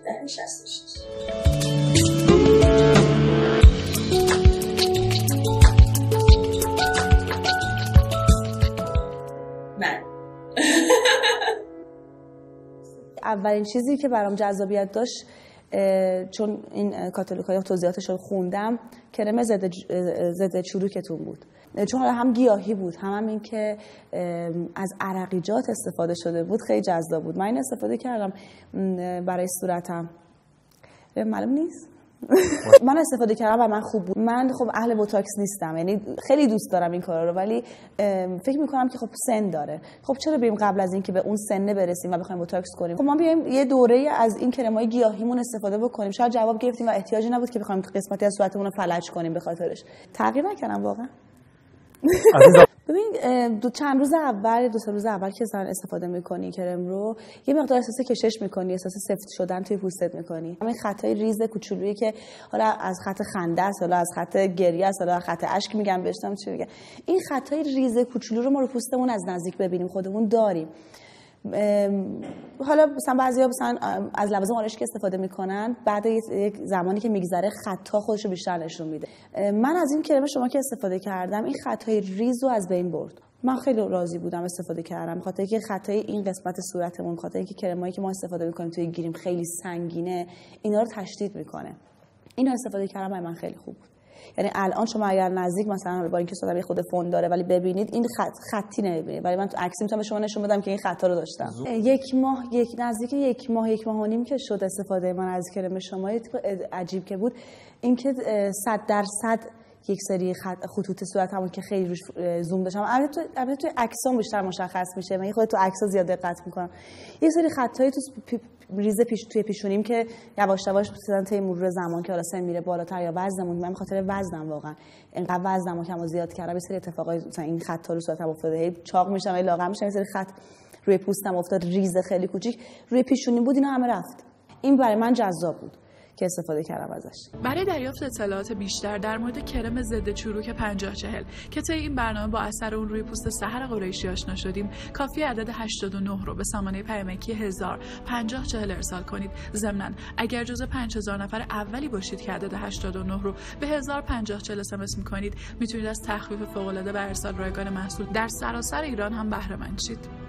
1066. من اولین چیزی که برام جذابیت داشت، چون این کاتالوگ‌های توضیحاتش رو خوندم، کرم ضد چروکتون بود. چون حالا هم گیاهی بود، هم این که از عرقیجات استفاده شده بود، خیلی جذاب بود. من این استفاده کردم برای صورتم. معلوم نیست. من استفاده کردم و من خوب بود. من خب اهل بوتاکس نیستم، یعنی خیلی دوست دارم این کارا رو، ولی فکر میکنم که خب سن داره. خب چرا بریم قبل از این که به اون سن برسیم و بخوایم بوتاکس کنیم؟ خب ما بیایم یه دوره از این کرمای گیاهیمون استفاده بکنیم. شاید جواب گرفتیم و احتیاجی نبود که بخوایم قسمتی از صورتمون رو فلج کنیم به خاطرش. تغییر نکردم واقعا. ببین چند روز اول، 2-3 روز اول که استفاده میکنی کرم رو، یه مقدار احساس کشش میکنی، احساس سفت شدن توی پوستت میکنی. همین خطای ریز کوچولویی که حالا از خط خنده است، حالا از خط گریه است، حالا از خط اشک میگم بهشتم چی میگم، این خطای ریز کوچولو رو ما رو پوستمون از نزدیک ببینیم، خودمون داریم. حالا مثلا بعضیا مثلا از لوازم آرایشی استفاده میکنن، بعد یک زمانی که میگذره خطا خودش رو بیشتر نشون میده. من از این کرم شما که استفاده کردم، این خطای ریز رو از بین برد. من خیلی راضی بودم استفاده کردم، بخاطر اینکه خطای این قسمت صورتمون، بخاطر اینکه کرمایی که ما استفاده میکنیم توی گیریم خیلی سنگینه، اینا رو تشدید میکنه. اینو استفاده کردم من خیلی خوب بود. یعنی الان شما اگر نزدیک مثلا با اینکه صورتم خود فون داره ولی ببینید این خطی نمیبینید، ولی من تو عکس میتونم به شما نشون بدم که این خطا رو داشتم. نزدیک یک ماه و نیم که شد استفاده من از کرم شما، عجیب که بود اینکه 100% یک سری خطوط صورتمو که خیلی روش زوم داشتم، البته تو عکسام بیشتر مشخص میشه، من خودت تو عکسا زیاد دقت میکنم، یه سری خطایی تو ریز توی پیشونیم که یواش یواش مثلا طی مرور زمان که حالا سن میره بالاتر یا وزنمون، من به خاطر وزنم واقعا اینقدر وزنمو کمو زیاد کردم، یه سری اتفاقای مثلا این خطا رو صورتم افتاده، هی چاق میشم، هی لاغر میشم، یه سری خط روی پوستم افتاد، ریز خیلی کوچیک روی پیشونیم بود، اینا همه رفت. این برای من جذاب بود که استفاده کردم ازش. برای دریافت اطلاعات بیشتر در مورد کرم ضد چروک 5040 که طی این برنامه با اثر اون روی پوست سحر قریشی آشنا شدیم، کافی عدد 89 رو به سامانه پیامکی 1000-5040 ارسال کنید. ضمناً اگر جزو 5000 نفر اولی باشید که عدد 89 رو به 1000-5040 اس میکنید، میتونید از تخفیف فوق‌العاده بر ارسال رایگان محصول در سراسر ایران هم بهره مند شید.